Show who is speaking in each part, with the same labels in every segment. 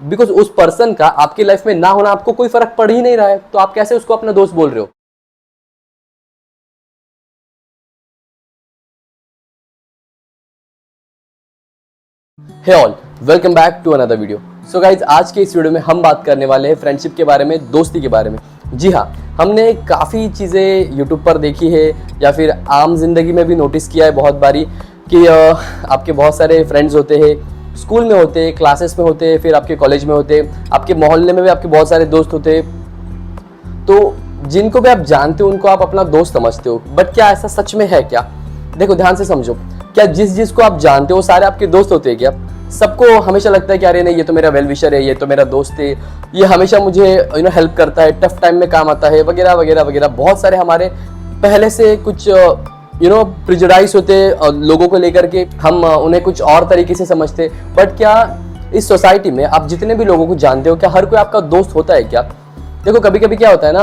Speaker 1: Because उस person का आपकी लाइफ में ना होना आपको कोई फर्क पड़ ही नहीं रहा है, तो आप कैसे उसको अपना दोस्त बोल रहे हो? Hey all, welcome back to another video. So guys, आज के इस वीडियो में हम बात करने वाले हैं फ्रेंडशिप के बारे में, दोस्ती के बारे में। जी हाँ, हमने काफ़ी चीज़ें यूट्यूब पर देखी है या फिर आम जिंदगी में भी नोटिस किया है बहुत बारी कि आपके बहुत सारे फ्रेंड्स होते हैं, स्कूल में होते हैं, क्लासेस में होते हैं, फिर आपके कॉलेज में होते हैं, आपके मोहल्ले में भी आपके बहुत सारे दोस्त होते हैं। तो जिनको भी आप जानते हो उनको आप अपना दोस्त समझते हो, बट क्या ऐसा सच में है क्या? देखो ध्यान से समझो, क्या जिसको आप जानते हो सारे आपके दोस्त होते हैं क्या? सबको हमेशा लगता है कि अरे नहीं, ये तो मेरा वेल विशर है, ये तो मेरा दोस्त है, ये हमेशा मुझे हेल्प करता है, टफ टाइम में काम आता है, वगैरह वगैरह वगैरह। बहुत सारे हमारे पहले से कुछ प्रिजुडाइज होते लोगों को लेकर के, हम उन्हें कुछ और तरीके से समझते। बट क्या इस सोसाइटी में आप जितने भी लोगों को जानते हो, क्या हर कोई आपका दोस्त होता है क्या? देखो कभी कभी क्या होता है ना,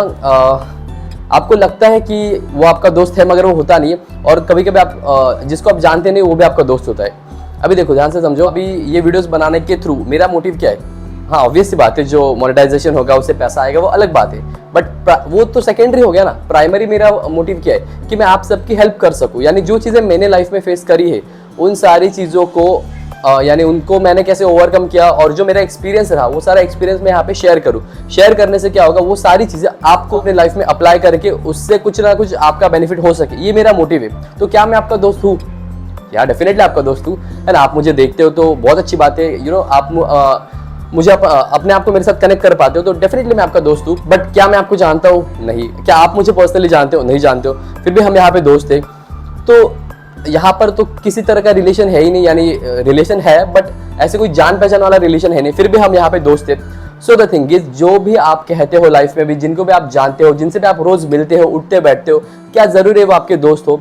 Speaker 1: आपको लगता है कि वो आपका दोस्त है मगर वो होता नहीं है, और कभी कभी आप जिसको आप जानते नहीं वो भी आपका दोस्त होता है। अभी देखो ध्यान से समझो, अभी ये वीडियोस बनाने के थ्रू मेरा मोटिव क्या है? हाँ, ऑब्वियस सी बात है, जो मोनेटाइजेशन होगा उससे पैसा आएगा वो अलग बात है, बट वो तो सेकेंडरी हो गया ना। प्राइमरी मेरा मोटिव क्या है कि मैं आप सबकी हेल्प कर सकूं, यानी जो चीज़ें मैंने लाइफ में फेस करी है उन सारी चीज़ों को यानी उनको मैंने कैसे ओवरकम किया, और जो मेरा एक्सपीरियंस रहा वो सारा एक्सपीरियंस मैं यहाँ पे शेयर करूँ। शेयर करने से क्या होगा, वो सारी चीज़ें आपको अपने लाइफ में अप्लाई करके उससे कुछ ना कुछ आपका बेनिफिट हो सके, ये मेरा मोटिव है। तो क्या मैं आपका दोस्त हूँ? यार डेफिनेटली आपका दोस्त हूँ, है ना। आप मुझे देखते हो तो बहुत अच्छी बात है, आप मुझे अपने आप को मेरे साथ कनेक्ट कर पाते हो, तो डेफिनेटली मैं आपका दोस्त हूँ। बट क्या मैं आपको जानता हूँ? नहीं। क्या आप मुझे पर्सनली जानते हो? नहीं जानते हो। फिर भी हम यहाँ पे दोस्त हैं। तो यहाँ पर तो किसी तरह का रिलेशन है ही नहीं, यानी रिलेशन है बट ऐसे कोई जान पहचान वाला रिलेशन है नहीं, फिर भी हम यहाँ पे दोस्त हैं। सो द थिंग इज, जो भी आप कहते हो लाइफ में भी, जिनको भी आप जानते हो, जिनसे भी आप रोज मिलते हो, उठते बैठते हो, क्या जरूरी है वो आपके दोस्त हो?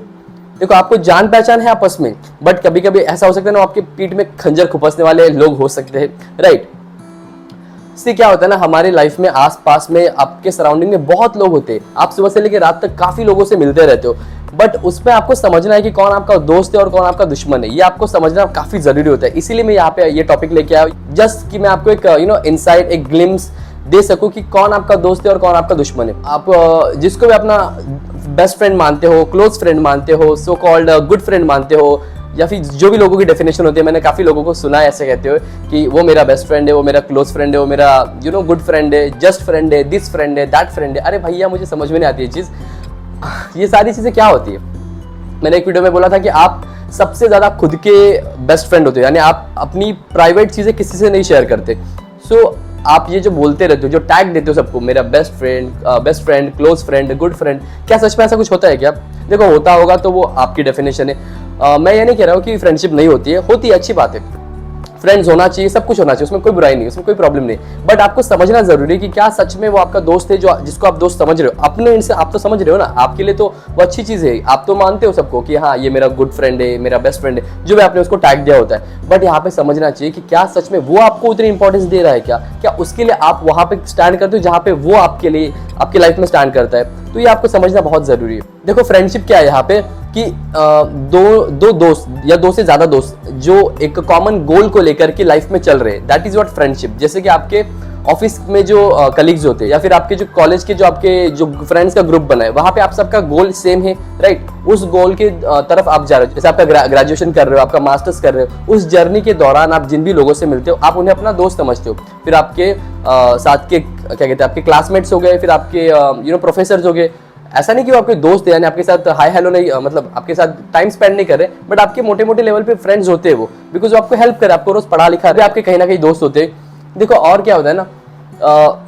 Speaker 1: देखो आपको जान पहचान है आपस में, बट कभी कभी ऐसा हो सकता है ना, आपके पीठ में खंजर खुपसने वाले लोग हो सकते हैं, राइट। इससे क्या होता है ना, हमारी लाइफ में आसपास में आपके सराउंडिंग में बहुत लोग होते हैं, आप सुबह से लेकर रात तक काफी लोगों से मिलते रहते हो, बट उसमें आपको समझना है कि कौन आपका दोस्त है और कौन आपका दुश्मन है। ये आपको समझना काफी जरूरी होता है। इसीलिए मैं यहाँ पे ये टॉपिक लेके आया, जस्ट कि मैं आपको एक इनसाइट, एक ग्लिम्स दे सकूं कि कौन आपका दोस्त है और कौन आपका दुश्मन है। आप जिसको भी अपना बेस्ट फ्रेंड मानते हो, क्लोज फ्रेंड मानते हो, सो कॉल्ड गुड फ्रेंड मानते हो, या फिर जो भी लोगों की डेफिनेशन होती है, मैंने काफी लोगों को सुना है ऐसे कहते हुए कि वो मेरा बेस्ट फ्रेंड है, वो मेरा क्लोज फ्रेंड है, वो मेरा गुड फ्रेंड है, जस्ट फ्रेंड है, दिस फ्रेंड है, दैट फ्रेंड है। अरे भैया, मुझे समझ में नहीं आती ये चीज। ये सारी चीजें क्या होती है? मैंने एक वीडियो में बोला था कि आप सबसे ज्यादा खुद के बेस्ट फ्रेंड होते हो, यानी आप अपनी प्राइवेट चीजें किसी से नहीं शेयर करते। सो आप ये जो बोलते रहते हो, जो टैग देते हो सबको, मेरा best friend, close friend, good friend, क्या सच में ऐसा कुछ होता है क्या? देखो होता होगा तो वो आपकी डेफिनेशन है। मैं ये नहीं कह रहा हूँ कि फ्रेंडशिप नहीं होती है, होती है, अच्छी बात है, फ्रेंड्स होना चाहिए, सब कुछ होना चाहिए, उसमें कोई बुराई नहीं, उसमें कोई प्रॉब्लम नहीं। बट आपको समझना जरूरी है कि क्या सच में वो आपका दोस्त है, जो जिसको आप दोस्त समझ रहे हो। अपने इनसे आप तो समझ रहे हो ना, आपके लिए तो वो अच्छी चीज है, आप तो मानते हो सबको कि हाँ ये मेरा गुड फ्रेंड है, मेरा बेस्ट फ्रेंड है, जो भी आपने उसको टैग दिया होता है। बट यहाँ पे समझना चाहिए कि क्या सच में वो आपको उतनी इंपॉर्टेंस दे रहा है क्या उसके लिए आप वहां पे स्टैंड करते हो जहाँ पे वो आपके लिए, आपकी लाइफ में स्टैंड करता है। तो ये आपको समझना बहुत जरूरी है। देखो फ्रेंडशिप क्या है यहाँ पे कि दो दोस्त या दो से ज्यादा दोस्त जो एक कॉमन गोल को लेकर के लाइफ में चल रहे हैं, दैट इज व्हाट फ्रेंडशिप। जैसे कि आपके ऑफिस में जो कलीग्स होते हैं, या फिर आपके जो कॉलेज के जो फ्रेंड्स का ग्रुप बना है, वहां पे आप सबका गोल सेम है, राइट। उस गोल के तरफ आप जा रहे हो। जैसे आपका ग्रेजुएशन कर रहे हो, आपका मास्टर्स कर रहे हो, उस जर्नी के दौरान आप जिन भी लोगों से मिलते हो, आप उन्हें अपना दोस्त समझते हो। फिर आपके साथ के क्या कहते हैं, आपके क्लासमेट्स हो गए, फिर आपके प्रोफेसर हो गए। ऐसा नहीं कि वो आपके दोस्त है, यानी आपके साथ हाय हेलो नहीं, मतलब आपके साथ टाइम स्पेंड नहीं कर रहे, बट आपके मोटे मोटे लेवल पे फ्रेंड्स होते हैं वो, बिकॉज वो आपको हेल्प करे, आपको रोज पढ़ा लिखा रहे, आपके कहीं ना कहीं दोस्त होते हैं। देखो और क्या होता है ना,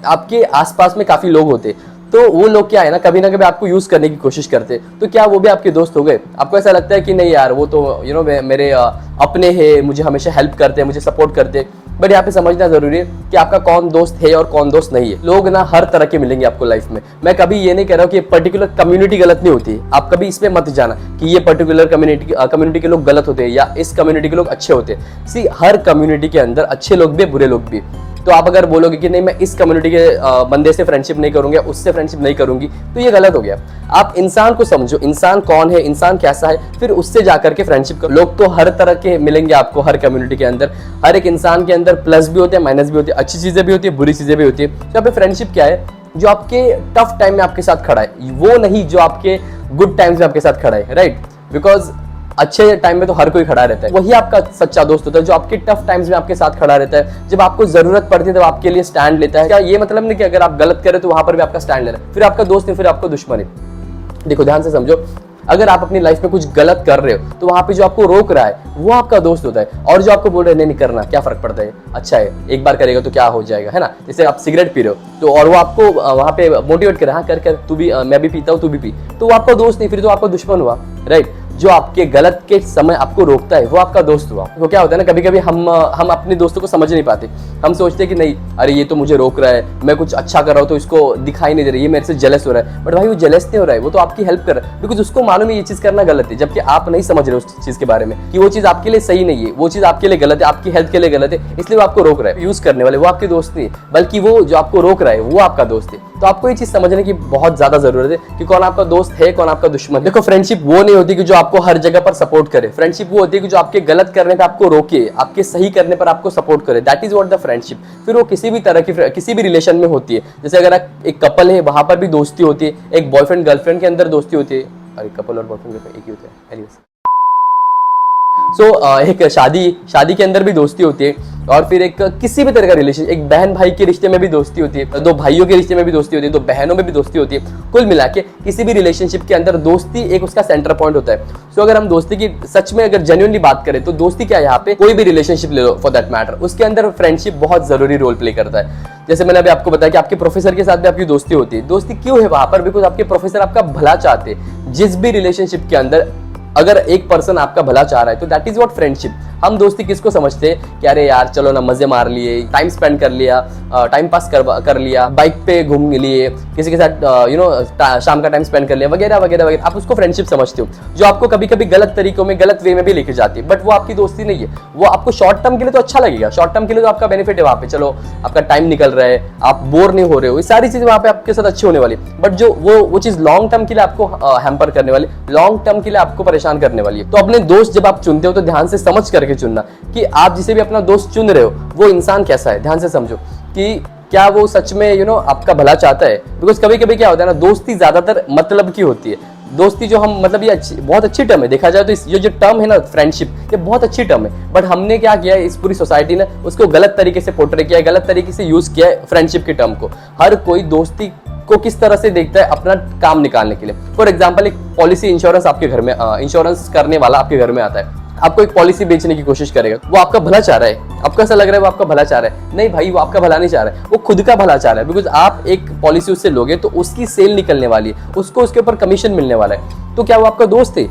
Speaker 1: आपके आसपास में काफी लोग होते, तो वो लोग क्या है ना, कभी आपको यूज करने की कोशिश करते, तो क्या वो भी आपके दोस्त हो गए? आपको ऐसा लगता है कि नहीं यार, वो तो मेरे अपने हैं, मुझे हमेशा हेल्प करते हैं, मुझे सपोर्ट करते हैं। बट यहाँ पे समझना जरूरी है कि आपका कौन दोस्त है और कौन दोस्त नहीं है। लोग ना हर तरह के मिलेंगे आपको लाइफ में। मैं कभी ये नहीं कह रहा हूँ कि पर्टिकुलर कम्युनिटी गलत नहीं होती, आप कभी इसमें मत जाना कि ये पर्टिकुलर कम्युनिटी के लोग गलत होते हैं या इस कम्युनिटी के लोग अच्छे होते हैं। सी, हर कम्युनिटी के अंदर अच्छे लोग भी, बुरे लोग भी। तो आप अगर बोलोगे कि नहीं मैं इस कम्युनिटी के बंदे से फ्रेंडशिप नहीं करूंगा, उससे फ्रेंडशिप नहीं करूंगी, तो ये गलत हो गया। आप इंसान को समझो, इंसान कौन है, इंसान कैसा है, फिर उससे जाकर के फ्रेंडशिप करो। लोग तो हर तरह के मिलेंगे आपको हर कम्युनिटी के अंदर। हर एक इंसान के अंदर प्लस भी होते हैं, माइनस भी होते हैं, अच्छी चीजें भी होती है, बुरी चीजें भी होती है। तो यहाँ पे फ्रेंडशिप क्या है, जो आपके टफ टाइम में आपके साथ खड़ा है, वो नहीं जो आपके गुड टाइम्स में आपके साथ खड़ा है, राइट। बिकॉज अच्छे टाइम में तो हर कोई खड़ा रहता है, वही आपका सच्चा दोस्त होता है जो आपके टफ टाइम्स में आपके साथ खड़ा रहता है। जब आपको जरूरत पड़ती है तब आपके लिए स्टैंड लेता है। क्या ये मतलब नहीं कि अगर आप गलत करें तो वहां पर भी आपका स्टैंड ले रहा है, फिर आपका दोस्त नहीं, फिर आपका दुश्मन है। देखो ध्यान से समझो, अगर आप अपनी लाइफ में कुछ गलत कर रहे हो तो वहां पे जो आपको रोक रहा है वो आपका दोस्त होता है, और जो आपको बोल रहे हैं नहीं करना, क्या फर्क पड़ता है, अच्छा है एक बार करेगा तो क्या हो जाएगा, है ना। जैसे आप सिगरेट पी रहे हो तो और वो आपको वहां पे मोटिवेट करे, हाँ कर कर तू भी, मैं भी पीता हूँ तू भी पी, तो वो आपका दोस्त नहीं, फिर तो आपका दुश्मन हुआ, राइट। जो आपके गलत के समय आपको रोकता है वो आपका दोस्त हुआ। वो क्या होता है ना, कभी कभी हम अपने दोस्तों को समझ नहीं पाते। हम सोचते हैं कि नहीं अरे ये तो मुझे रोक रहा है, मैं कुछ अच्छा कर रहा हूँ तो इसको दिखाई नहीं दे रहा है, ये मेरे से जेलस हो रहा है। बट भाई वो जेलस नहीं हो रहा है, वो तो आपकी हेल्प कर रहा है, बिकॉज उसको मालूम है ये चीज करना गलत है, जबकि आप नहीं समझ रहे उस चीज के बारे में कि वो चीज आपके लिए सही नहीं है, वो चीज आपके लिए गलत है, आपकी हेल्थ के लिए गलत है, इसलिए वो आपको रोक रहा है। यूज करने वाले वो आपके दोस्त नहीं, बल्कि वो जो आपको रोक रहा है वो आपका दोस्त है। तो आपको ये चीज समझने की बहुत ज्यादा जरूरत है कि कौन आपका दोस्त है, कौन आपका दुश्मन। देखो फ्रेंडशिप वो नहीं होती कि जो आपको हर जगह पर सपोर्ट करे। फ्रेंडशिप वो होती है कि जो आपके गलत करने पर आपको रोके, आपके सही करने पर आपको सपोर्ट करे। That is what the friendship. फिर वो किसी भी तरह की किसी भी रिलेशन में होती है। जैसे अगर एक कपल है वहां पर भी दोस्ती होती है, एक बॉयफ्रेंड गर्लफ्रेंड के अंदर दोस्ती होती है। अरे कपल और बॉयफ्रेंड एक ही होते हैं। एक शादी के अंदर भी दोस्ती होती है, और फिर एक किसी भी तरह का रिलेशन, एक बहन भाई के रिश्ते में भी दोस्ती होती है, दो भाइयों के रिश्ते में भी दोस्ती होती है, दो बहनों में भी दोस्ती होती है। कुल मिला के किसी भी रिलेशनशिप के अंदर दोस्ती एक उसका सेंटर पॉइंट होता है। सो अगर हम दोस्ती की सच में अगर जेन्युइनली बात करें तो दोस्ती क्या है, यहाँ पे कोई भी रिलेशनशिप ले लो फॉर दैट मैटर, उसके अंदर फ्रेंडशिप बहुत जरूरी रोल प्ले करता है। जैसे मैंने अभी आपको बताया कि आपके प्रोफेसर के साथ भी आपकी दोस्ती होती है। दोस्ती क्यों है वहां पर, बिकॉज आपके प्रोफेसर आपका भला चाहते हैं। जिस भी रिलेशनशिप के अंदर अगर एक पर्सन आपका भला चाह रहा है तो दैट इज व्हाट फ्रेंडशिप। हम दोस्ती किसको समझते हैं कि अरे यार चलो ना मजे मार लिए, टाइम स्पेंड कर लिया, टाइम पास कर लिया, बाइक पे घूम लिए, किसी के साथ शाम का टाइम स्पेंड कर लिया, वगैरह वगैरह वगैरह। आप उसको फ्रेंडशिप समझते हो, जो आपको कभी कभी गलत तरीकों में, गलत वे में भी लेके जाती है। बट वो आपकी दोस्ती नहीं है। वो आपको शॉर्ट टर्म के लिए तो अच्छा लगेगा, शॉर्ट टर्म के लिए तो आपका बेनिफिट है वहां पे, चलो आपका टाइम निकल रहा है, आप बोर नहीं हो रहे हो, ये सारी चीजें वहां पे आपके साथ अच्छी होने वाली। बट जो वो चीज लॉन्ग टर्म के लिए आपको हैम्पर करने वाली, लॉन्ग टर्म के लिए आपको परेशान करने वाली है। तो अपने दोस्त जब आप चुनते हो तो ध्यान से समझ करके चुनना कि आप जिसे भी अपना दोस्त चुन रहे हो वो इंसान कैसा है। ध्यान से समझो कि क्या वो सच में आपका भला चाहता है। बिकॉज कभी कभी क्या होता है ना, दोस्ती ज्यादातर मतलब की होती है। दोस्ती जो हम मतलब ये बहुत अच्छी टर्म है, देखा जाए तो ये जो टर्म है ना फ्रेंडशिप, ये बहुत अच्छी टर्म है। बट हमने क्या किया है, इस पूरी सोसाइटी ने उसको गलत तरीके से पोर्ट्रे किया है, गलत तरीके से यूज किया है फ्रेंडशिप के टर्म को। हर कोई दोस्ती को किस तरह से देखता है, अपना काम निकालने के लिए। फॉर एग्जाम्पल एक पॉलिसी इंश्योरेंस आपके घर में, इंश्योरेंस करने वाला आपके घर में आता है, आपको एक पॉलिसी बेचने की कोशिश करेगा। वो आपका भला चाह रहा है, आपको ऐसा लग रहा है वो आपका भला चाह रहा है। नहीं भाई, वो आपका भला नहीं चाह रहा है, वो खुद का भला चाह रहा है। बिकॉज आप एक पॉलिसी उससे लोगे तो उसकी सेल निकलने वाली है, उसको उसके ऊपर कमीशन मिलने वाला है। तो क्या वो आपका दोस्त है?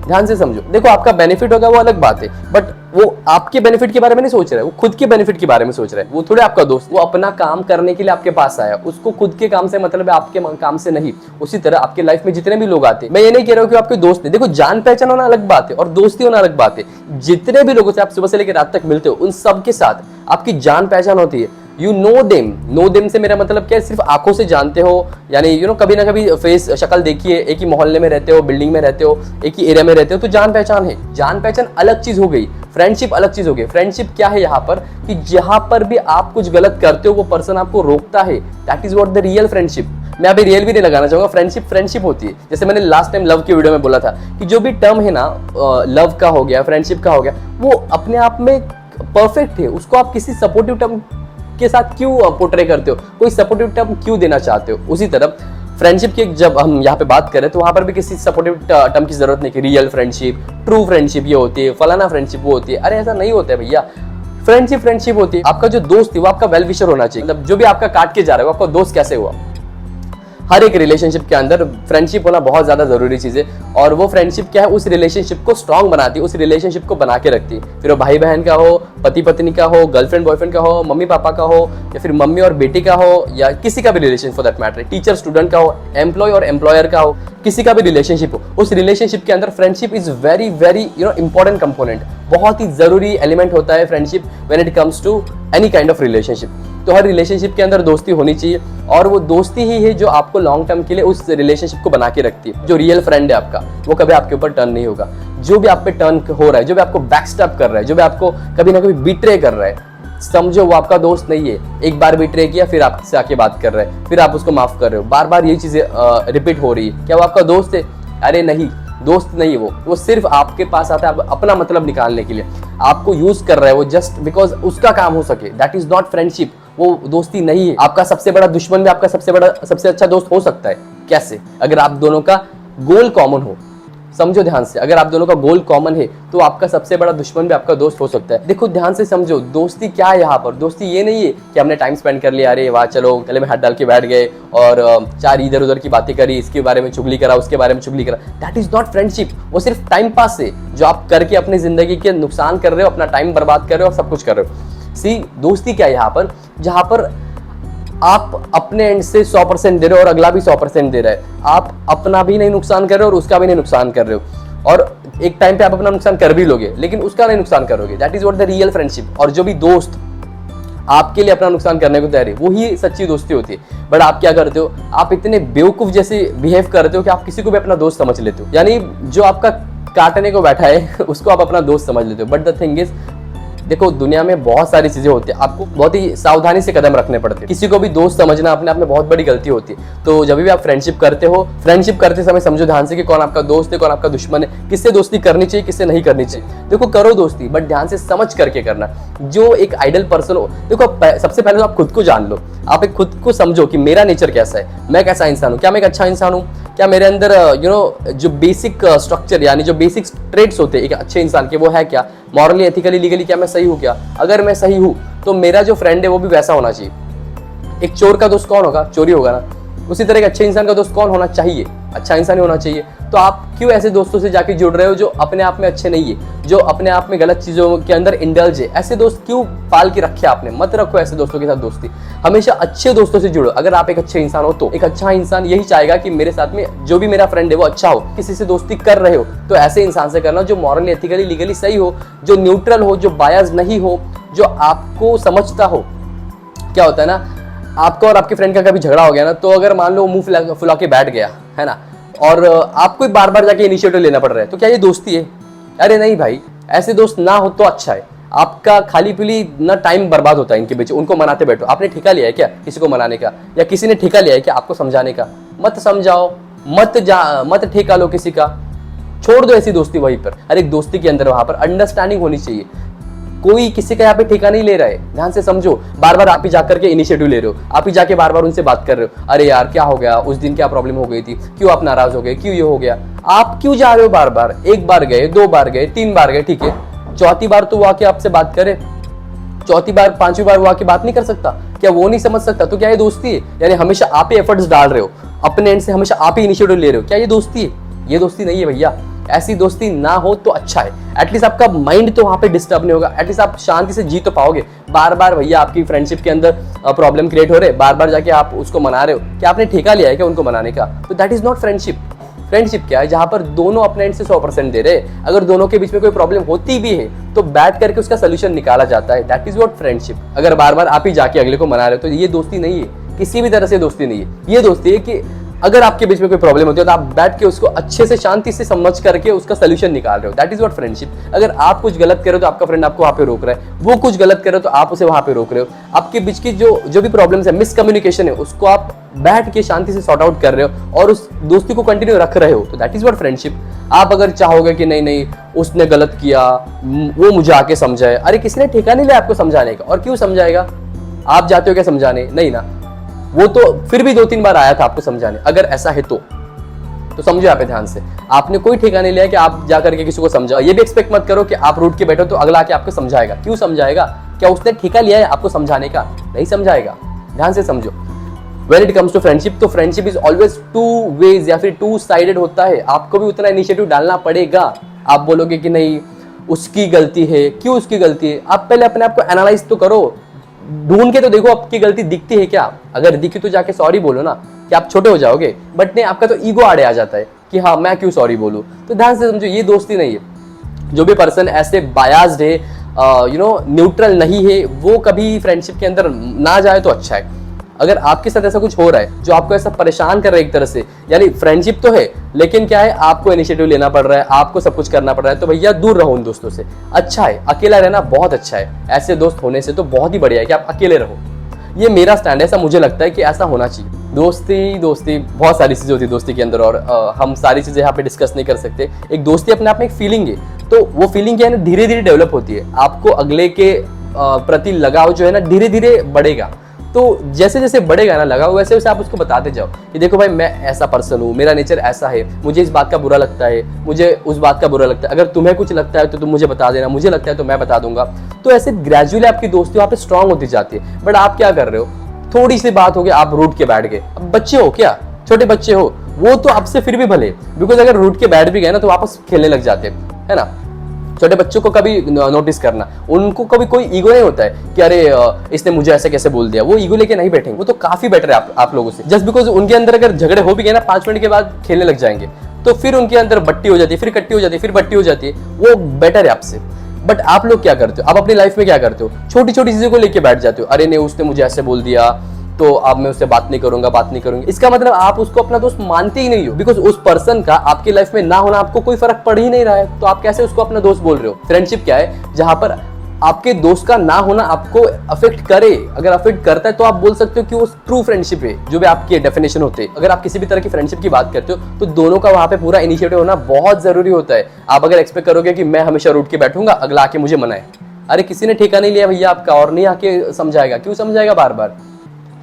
Speaker 1: ध्यान से समझो। देखो आपका बेनिफिट होगा वो अलग बात है, बट वो आपके बेनिफिट के बारे में नहीं सोच रहा है, वो खुद के बेनिफिट के बारे में सोच रहा है। वो थोड़े आपका दोस्त, वो अपना काम करने के लिए आपके पास आया, उसको खुद के काम से मतलब है, आपके काम से नहीं। उसी तरह आपके लाइफ में जितने भी लोग आते हैं, मैं ये नहीं कह रहा हूँ कि आपके दोस्त है। देखो जान पहचान होना अलग बात है और दोस्ती होना अलग बात है। जितने भी लोगों से आप सुबह से लेकर रात तक मिलते हो, उन सबके साथ आपकी जान पहचान होती है। यू नो देम से मेरा मतलब क्या है, सिर्फ आंखों से जानते हो, यानी कभी ना कभी फेस शक्ल देखिए, एक ही मोहल्ले में रहते हो, बिल्डिंग में रहते हो, एक ही एरिया में रहते हो, तो जान पहचान है। जान पहचान अलग चीज हो गई, फ्रेंडशिप अलग चीज हो गई। फ्रेंडशिप क्या है यहाँ पर कि जहां पर भी आप कुछ गलत करते हो वो पर्सन आपको रोकता है। That is what the real friendship. मैं अभी रियल भी नहीं लगाना चाहूंगा, फ्रेंडशिप होती है। जैसे मैंने लास्ट टाइम लव की वीडियो में बोला था कि जो भी टर्म है ना, लव का हो गया, फ्रेंडशिप का हो गया, वो अपने आप में परफेक्ट है। उसको आप किसी सपोर्टिव टर्म के साथ क्यों पोर्ट्रे करते हो, कोई सपोर्टिव टर्म क्यों देना चाहते हो। उसी तरह फ्रेंडशिप की जब हम यहाँ पे बात करें तो वहां पर भी किसी सपोर्टिव टर्म की जरूरत नहीं कि रियल फ्रेंडशिप, ट्रू फ्रेंडशिप ये होती है, फलाना फ्रेंडशिप वो होती है। अरे ऐसा नहीं होता है भैया। फ्रेंडशिप होती है। आपका जो दोस्त है वो आपका वेल विशर होना चाहिए। मतलब जो भी आपका काट के जा रहा है वो आपका दोस्त कैसे हुआ। हर एक रिलेशनशिप के अंदर फ्रेंडशिप होना बहुत ज्यादा जरूरी चीज है। और वो फ्रेंडशिप क्या है, उस रिलेशनशिप को स्ट्रांग बनाती है, उस रिलेशनशिप को बना के रखती है। फिर वो भाई बहन का हो, पति पत्नी का हो, गर्लफ्रेंड बॉयफ्रेंड का हो, मम्मी पापा का हो, या फिर मम्मी और बेटी का हो, या किसी का भी relation for that matter, teacher student का हो, एम्प्लॉय और एम्प्लॉयर का हो, किसी का भी रिलेशनशिप हो, उस रिलेशनशिप के अंदर friendship is very very important component. बहुत ही जरूरी एलिमेंट होता है friendship when it comes to any kind of relationship. तो हर रिलेशनशिप के अंदर दोस्ती होनी चाहिए, और वो दोस्ती ही है जो आपको लॉन्ग टर्म के लिए उस रिलेशनशिप को बना के रखती है। जो रियल फ्रेंड है आपका, वो कभी आपके ऊपर टर्न नहीं होगा। जो भी आप पे टर्न हो रहा है, जो भी आपको बैकस्टैप कर रहा है, जो भी आपको कभी ना कभी बिट्रे कर रहा है, समझो वो आपका दोस्त नहीं है। एक बार बिट्रे किया, फिर आपसे आके बात कर रहा है, फिर आप उसको माफ कर रहे हो, बार बार ये चीजें रिपीट हो रही है। क्या वो आपका दोस्त है? अरे नहीं, दोस्त नहीं है वो सिर्फ आपके पास आता है अपना मतलब निकालने के लिए, आपको यूज कर रहा है वो जस्ट बिकॉज उसका काम हो सके। दैट इज नॉट फ्रेंडशिप, वो दोस्ती नहीं है। आपका सबसे बड़ा दुश्मन भी आपका सबसे अच्छा दोस्त हो सकता है। कैसे? अगर आप दोनों का गोल कॉमन हो। समझो ध्यान से, अगर आप दोनों का गोल कॉमन है तो आपका सबसे बड़ा दुश्मन भी आपका दोस्त हो सकता है। देखो ध्यान से समझो, दोस्ती क्या है यहाँ पर। दोस्ती ये नहीं है कि हमने टाइम स्पेंड कर लिया, अरे वाह चलो गले में हाथ डाल के बैठ गए और चार इधर उधर की बातें करी, इसके बारे में चुगली करा, उसके बारे में चुगली करा। That is not friendship. वो सिर्फ टाइम पास है जो आप करके अपनी जिंदगी के नुकसान कर रहे हो, अपना टाइम बर्बाद कर रहे हो और सब कुछ कर रहे हो। सी, दोस्ती क्या है यहाँ पर, जहाँ पर आप अपने एंड से 100% दे रहे हो और अगला भी 100% दे रहा है। आप अपना भी नहीं नुकसान कर रहे हो और उसका भी नहीं नुकसान कर रहे हो, और एक टाइम पे आप अपना नुकसान कर भी लोगे लेकिन उसका नहीं नुकसान करोगे। That is what the real friendship. और जो भी दोस्त आपके लिए अपना नुकसान करने को तैयार है, वो ही सच्ची दोस्ती होती है। बट आप क्या करते हो, आप इतने बेवकूफ जैसे बिहेव करते हो कि आप किसी को भी अपना दोस्त समझ लेते हो। यानी जो आपका काटने को बैठा है उसको आप अपना दोस्त समझ लेते हो। बट द थिंग इज, देखो दुनिया में बहुत सारी चीजें होती है, आपको बहुत ही सावधानी से कदम रखने पड़ते हैं। किसी को भी दोस्त समझना अपने आप में बहुत बड़ी गलती होती है। तो जब भी आप फ्रेंडशिप करते हो, फ्रेंडशिप करते समय समझो ध्यान से कि कौन आपका दोस्त है, कौन आपका दुश्मन है, किससे दोस्ती करनी चाहिए, किससे नहीं करनी चाहिए। देखो करो दोस्ती, बट ध्यान से समझ करके करना। जो एक आइडियल पर्सन हो, देखो सबसे पहले तो आप खुद को जान लो। आप एक खुद को समझो कि मेरा नेचर कैसा है, मैं कैसा इंसान हूँ, क्या मैं एक अच्छा इंसान हूँ, क्या मेरे अंदर जो बेसिक स्ट्रक्चर यानी जो बेसिक ट्रेड्स होते हैं एक अच्छे इंसान के, वो है क्या, मॉरली एथिकली लीगली क्या मैं सही हूँ क्या। अगर मैं सही हूँ तो मेरा जो फ्रेंड है वो भी वैसा होना चाहिए। एक चोर का दोस्त कौन होगा? चोरी होगा ना। उसी तरह एक अच्छे इंसान का दोस्त कौन होना चाहिए? अच्छा इंसान ही होना चाहिए। तो आप क्यों ऐसे दोस्तों से जाके जुड़ रहे हो जो अपने आप में अच्छे नहीं है, जो अपने आप में गलत चीजों के अंदर इंडल्ज है? ऐसे दोस्त क्यों पाल के रखे आपने? मत रखो ऐसे दोस्तों के साथ दोस्ती। हमेशा अच्छे दोस्तों से जुड़ो। अगर आप एक अच्छे इंसान हो तो एक अच्छा इंसान यही चाहेगा कि मेरे साथ में जो भी मेरा फ्रेंड है वो अच्छा हो। किसी से दोस्ती कर रहे हो तो ऐसे इंसान से करना जो मॉरली एथिकली लीगली सही हो, जो न्यूट्रल हो, जो बायस नहीं हो, जो आपको समझता हो। क्या होता है ना, आपका और आपके फ्रेंड का कभी झगड़ा हो गया ना, तो अगर मान लो मुंह फुला के बैठ गया है ना, और आपको बार बार जाके इनिशिएटिव लेना पड़ रहा है, तो क्या ये दोस्ती है? अरे नहीं भाई, ऐसे दोस्त ना हो तो अच्छा है। आपका खाली पीली ना टाइम बर्बाद होता है इनके बीच, उनको मनाते बैठो। आपने ठेका लिया है क्या किसी को मनाने का, या किसी ने ठेका लिया है क्या आपको समझाने का? मत समझाओ, मत ठेका लो किसी का, छोड़ दो ऐसी दोस्ती वहीं पर। हर एक दोस्ती के अंदर वहां पर अंडरस्टैंडिंग होनी चाहिए। कोई किसी का यहाँ पे ठेका नहीं ले रहा है। ध्यान से समझो, बार बार आप ही जाकर के इनिशिएटिव ले रहे हो, आप ही जाके बार बार उनसे बात कर रहे हो। अरे यार क्या हो गया, उस दिन क्या प्रॉब्लम हो गई थी, क्यों आप नाराज हो गए, क्यों ये हो गया? आप क्यों जा रहे हो बार बार? एक बार गए, 2 बार गए, 3 बार गए, ठीक है, चौथी बार तो वो आके आपसे बात करे, चौथी बार 5वीं बार वो आके बात नहीं कर सकता? क्या वो नहीं समझ सकता? तो क्या ये दोस्ती है? यानी हमेशा आप ही एफर्ट्स डाल रहे हो, अपने एंड से हमेशा आप ही इनिशिएटिव ले रहे हो, क्या ये दोस्ती है? ये दोस्ती नहीं है भैया। ऐसी दोस्ती ना हो तो अच्छा है। एटलीस्ट आपका माइंड तो वहां पे डिस्टर्ब नहीं होगा, एटलीस्ट आप शांति से जी तो पाओगे। बार बार भैया आपकी फ्रेंडशिप के अंदर प्रॉब्लम क्रिएट हो रहे, बार बार जाके आप उसको मना रहे हो, क्या आपने ठेका लिया है क्या उनको मनाने का? तो that is not friendship. Friendship क्या है? जहां पर दोनों अपने एंड से 100% दे रहे। अगर दोनों के बीच में कोई प्रॉब्लम होती भी है तो बैठ करके उसका सोल्यूशन निकाला जाता है। That is what friendship. अगर बार बार आप ही जाके अगले को मना रहे हो तो ये दोस्ती नहीं है, किसी भी तरह से दोस्ती नहीं है। ये दोस्ती है कि अगर आपके बीच में कोई प्रॉब्लम होती है तो आप बैठ के उसको अच्छे से शांति से समझ करके उसका सोल्यूशन निकाल रहे हो। That is what friendship. अगर आप कुछ गलत कर रहे हो तो आपका फ्रेंड आपको वहां पे रोक रहा है, वो कुछ गलत कर रहे हो तो आप उसे वहां पे रोक रहे हो। आपके बीच की जो भी प्रॉब्लम्स है, मिसकम्युनिकेशन है, उसको आप बैठ के शांति से सॉर्ट आउट कर रहे हो और उस दोस्ती को कंटिन्यू रख रहे हो। तो दैट इज व्हाट फ्रेंडशिप। आप अगर चाहोगे कि नहीं नहीं उसने गलत किया, वो मुझे आके समझाए, अरे किसी ने ठेका नहीं लिया आपको समझाने का, और क्यों समझाएगा? आप जाते हो क्या समझाने? नहीं ना, वो तो फिर भी 2-3 बार आया था आपको समझाने। अगर ऐसा है तो समझो यहाँ पे ध्यान से, आपने कोई ठेका नहीं लिया कि आप जाकर के किसी को समझाओ। ये भी एक्सपेक्ट मत करो कि आप रूठ के बैठो तो अगला आके आपको समझाएगा। क्यों समझाएगा? क्या उसने ठेका लिया है आपको समझाने का? नहीं समझाएगा। ध्यान से समझो। When it comes to friendship, तो फ्रेंडशिप इज ऑलवेज 2 ways या फिर 2 sided होता है। आपको भी उतना इनिशिएटिव डालना पड़ेगा। आप बोलोगे कि नहीं उसकी गलती है, क्यों उसकी गलती है? आप पहले अपने आप को एनालाइज तो करो, ढूंढ के तो देखो आपकी गलती दिखती है क्या। अगर दिखी तो जाके सॉरी बोलो ना, कि आप छोटे हो जाओगे। बट नहीं, आपका तो ईगो आड़े आ जाता है कि हाँ मैं क्यों सॉरी बोलूं। तो ध्यान से समझो, ये दोस्ती नहीं है। जो भी पर्सन ऐसे बायास्ड है, न्यूट्रल नहीं है, वो कभी फ्रेंडशिप के अंदर ना जाए तो अच्छा है। अगर आपके साथ ऐसा कुछ हो रहा है जो आपको ऐसा परेशान कर रहा है एक तरह से, यानी फ्रेंडशिप तो है लेकिन क्या है, आपको इनिशिएटिव लेना पड़ रहा है, आपको सब कुछ करना पड़ रहा है, तो भैया दूर रहो उन दोस्तों से। अच्छा है, अकेला रहना बहुत अच्छा है, ऐसे दोस्त होने से तो बहुत ही बढ़िया है कि आप अकेले रहो। ये मेरा स्टैंड है, ऐसा मुझे लगता है कि ऐसा होना चाहिए। दोस्ती बहुत सारी चीजें होती है दोस्ती के अंदर, और हम सारी चीजें यहाँ पे डिस्कस नहीं कर सकते। एक दोस्ती अपने आप में एक फीलिंग है, तो वो फीलिंग क्या है ना, धीरे धीरे डेवलप होती है। आपको अगले के प्रति लगाव जो है ना धीरे धीरे बढ़ेगा। तो जैसे जैसे बढ़ेगा ना लगाव, वैसे वैसे आप उसको बताते जाओ कि देखो भाई मैं ऐसा पर्सन हूँ, मेरा नेचर ऐसा है, मुझे इस बात का बुरा लगता है, मुझे उस बात का बुरा लगता है, अगर तुम्हें कुछ लगता है तो तुम मुझे बता देना, मुझे लगता है तो मैं बता दूंगा। तो ऐसे ग्रेजुअली आपकी दोस्ती वहाँ पे स्ट्रांग होती जाती है। बट आप क्या कर रहे हो, थोड़ी सी बात हो गई आप रूठ के बैठ गए। अब बच्चे हो क्या, छोटे बच्चे हो, वो तो आपसे फिर भी भले, बिकॉज अगर रूठ के बैठ भी गए ना तो वापस खेलने लग जाते हैं, है ना। छोटे बच्चों को कभी नोटिस करना, उनको कभी कोई ईगो नहीं होता है कि अरे इसने मुझे ऐसे कैसे बोल दिया, वो ईगो लेके नहीं बैठेंगे। वो तो काफी बेटर है आप लोगों से। जस्ट बिकॉज उनके अंदर अगर झगड़े हो भी गए ना, 5 मिनट के बाद खेलने लग जाएंगे, तो फिर उनके अंदर बट्टी हो जाती है, फिर कट्टी हो जाती है, फिर बट्टी हो जाती है, वो बेटर है आपसे। बट आप लोग क्या करते हो, आप अपनी लाइफ में क्या करते हो, छोटी छोटी चीजों को लेके बैठ जाते हो। अरे नहीं उसने मुझे ऐसे बोल दिया तो अब मैं उससे बात नहीं करूंगा, बात नहीं करूंगी। इसका मतलब आप उसको अपना दोस्त मानते ही नहीं हो, बिकॉज उस पर्सन का आपकी लाइफ में ना होना आपको कोई फर्क पड़ ही नहीं रहा है, तो आप कैसे उसको अपना दोस्त बोल रहे हो। फ्रेंडशिप क्या है, जहां पर आपके दोस्त का ना होना आपको अफेक्ट करे, अगर अफेक्ट करता है तो आप बोल सकते हो कि वो ट्रू फ्रेंडशिप है, जो भी आपके डेफिनेशन होते हैं। अगर आप किसी भी तरह की फ्रेंडशिप की बात करते हो तो दोनों का वहां पे पूरा इनिशिएटिव होना बहुत जरूरी होता है। आप अगर एक्सपेक्ट करोगे कि मैं हमेशा रूठ के बैठूंगा, अगला आके मुझे मनाए, अरे किसी ने ठेका नहीं लिया भैया आपका, और नहीं आके समझाएगा, क्यों समझाएगा बार बार।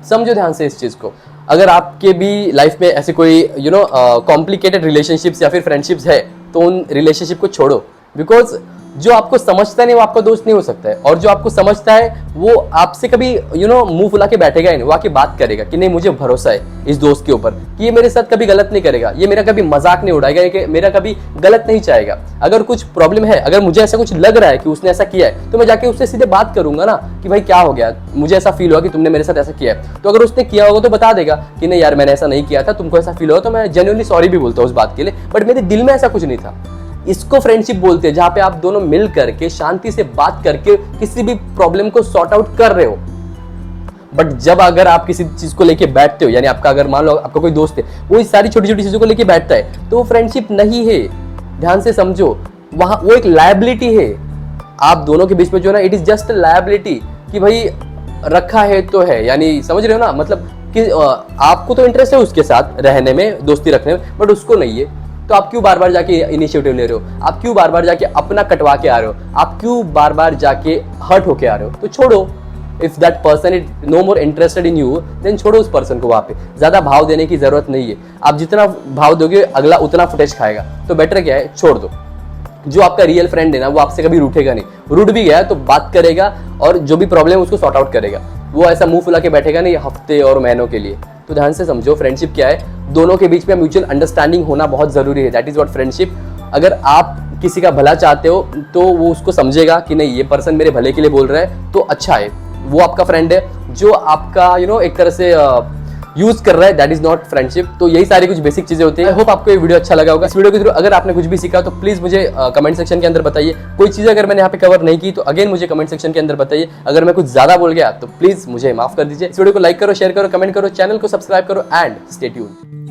Speaker 1: समझो ध्यान से इस चीज को। अगर आपके भी लाइफ में ऐसे कोई कॉम्प्लिकेटेड रिलेशनशिप्स या फिर फ्रेंडशिप्स है, तो उन रिलेशनशिप को छोड़ो, बिकॉज जो आपको समझता नहीं वो आपका दोस्त नहीं हो सकता है, और जो आपको समझता है वो आपसे कभी मुंह फुला के बैठेगा ही नहीं, वो आके बात करेगा कि नहीं मुझे भरोसा है इस दोस्त के ऊपर कि ये मेरे साथ कभी गलत नहीं करेगा, ये मेरा कभी मजाक नहीं उड़ाएगा, ये मेरा कभी गलत नहीं चाहेगा। अगर कुछ प्रॉब्लम है, अगर मुझे ऐसा कुछ लग रहा है कि उसने ऐसा किया है, तो मैं जाके उससे सीधे बात करूंगा ना कि भाई क्या हो गया, मुझे ऐसा फील हुआ कि तुमने मेरे साथ ऐसा किया है। तो अगर उसने किया होगा तो बता देगा कि नहीं यार मैंने ऐसा नहीं किया था, तुमको ऐसा फील हुआ, तो मैं जेन्युइनली सॉरी भी बोलता हूँ उस बात के लिए, बट मेरे दिल में ऐसा कुछ नहीं था। इसको फ्रेंडशिप बोलते हैं, जहां पे आप दोनों मिल करके शांति से बात करके किसी भी प्रॉब्लम को सॉर्ट आउट कर रहे हो। बट जब अगर आप किसी चीज को लेके बैठते हो, यानी आपका अगर मान लो आपका कोई दोस्त है, वो इस सारी छोटी छोटी चीजों को लेके बैठता है, तो वो फ्रेंडशिप नहीं है। ध्यान से समझो, वहां वो एक लायबिलिटी है आप दोनों के बीच में, जो ना इट इज जस्ट लायबिलिटी कि भाई रखा है तो है, यानी समझ रहे हो ना, मतलब कि आपको तो इंटरेस्ट है उसके साथ रहने में, दोस्ती रखने में, बट उसको नहीं है। तो आप क्यों बार बार जाके इनिशिएटिव ले रहे हो, आप क्यों बार बार जाके अपना कटवा के आ रहे हो, आप क्यों बार बार जाके हर्ट होके आ रहे हो। तो छोड़ो, if that person is no more interested in you, then छोड़ो उस पर्सन को। वहां पे ज्यादा भाव देने की जरूरत नहीं है, आप जितना भाव दोगे अगला उतना फुटेज खाएगा, तो बेटर क्या है छोड़ दो। जो आपका रियल फ्रेंड है ना, वो आपसे कभी रूठेगा नहीं, रूठ भी गया तो बात करेगा और जो भी प्रॉब्लम है उसको सॉर्ट आउट करेगा, वो ऐसा मुंह फुला के बैठेगा नहीं हफ्ते और महीनों के लिए। तो ध्यान से समझो, फ्रेंडशिप क्या है, दोनों के बीच में म्यूचुअल अंडरस्टैंडिंग होना बहुत जरूरी है। That is what friendship. अगर आप किसी का भला चाहते हो तो वो उसको समझेगा कि नहीं ये पर्सन मेरे भले के लिए बोल रहा है, तो अच्छा है, वो आपका फ्रेंड है। जो आपका एक तरह से यूज कर रहा है, दैट इज नॉट फ्रेंडशिप। तो यही सारी कुछ बेसिक चीजें होती है। आई होप आपको ये वीडियो अच्छा लगा होगा। इस वीडियो के थ्रू अगर आपने कुछ भी सीखा तो प्लीज मुझे कमेंट सेक्शन के अंदर बताइए। कोई चीज अगर मैंने यहाँ पे कवर नहीं की तो अगेन मुझे कमेंट सेक्शन के अंदर बताइए। अगर मैं कुछ ज्यादा बोल गया तो प्लीज मुझे माफ कर दीजिए। इस वीडियो को लाइक करो, शेयर करो, कमेंट करो, चैनल को सब्सक्राइब करो एंड स्टे ट्यून्ड।